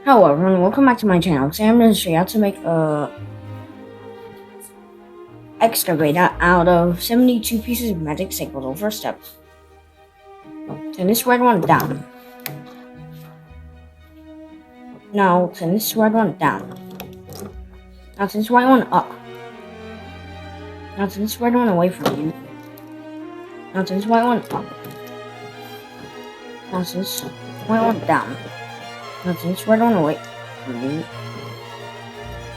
Hello everyone, welcome back to my channel. Today I'm going to show you how to make a excavator out of 72 pieces of magic sickle. First step, turn this red one down. Now turn this red one down. Now turn this white one up. Now turn this red one away from you. Now turn this white one up. Now turn this white one down. Now turn this red one away from you.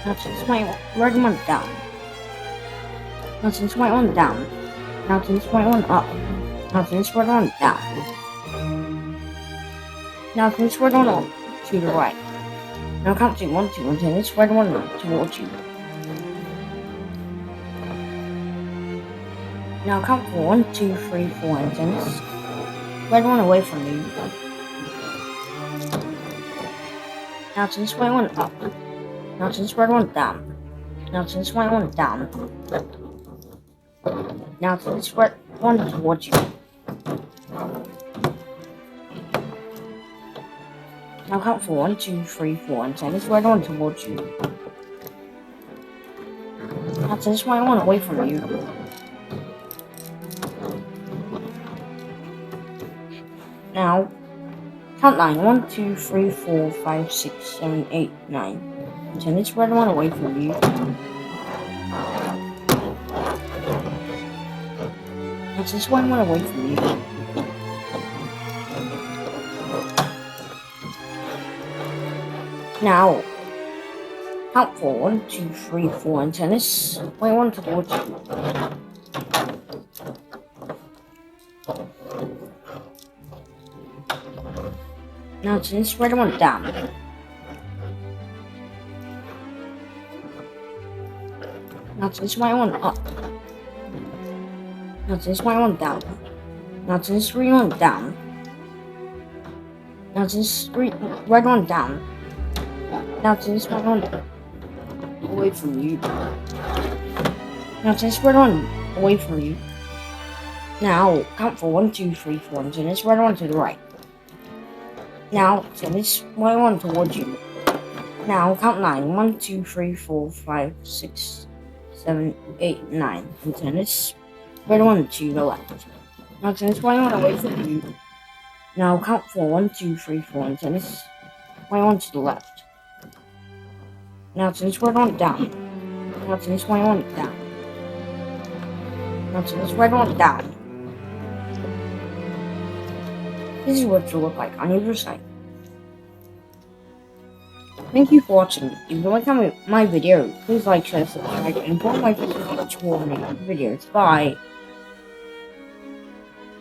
Now turn this red one down. Now turn this white one down. Now turn this white one up. Now turn this red one down. Now turn this red one up to the right. Now count to 1, 2, and turn this red one towards you. Now count for 1, 2, 3, 4, and turn this red one away from you. Now turn this white one up. Now turn this red one down. Now turn this white one down. Now turn this red one towards you. Now count for 1, 2, 3, 4, and turn this red one towards you. Now turn this white one away from you. Now count 9. 1, 2, 3, 4, 5, 6, 7, 8, 9. And turn this red one away from you. Now turn this white one away from you. Now count for 1, 2, 3, 4, and turn this white one towards you. Now turn this red one down. Now turn this white one up. Now turn this white one down. Now turn this green one down. Now turn this red one down. Now turn this white one away from you. Now turn this red one away from you. Now count for 1, 2, 3, 4, and turn this red one to the right. Now turn this white one towards you. Now count 9. 1, 2, 3, 4, 5, 6, 7, 8, 9. And turn this red one to the left. Now turn this white one away from you. Now count for 1, 2, 3, 4, and turn this white one to the left. Now turn this red one down. Now turn this white one down. Now turn this red one down. This is what it will look like on either side. Thank you for watching. If you like my video, please like, share, subscribe, and follow my future videos. Bye.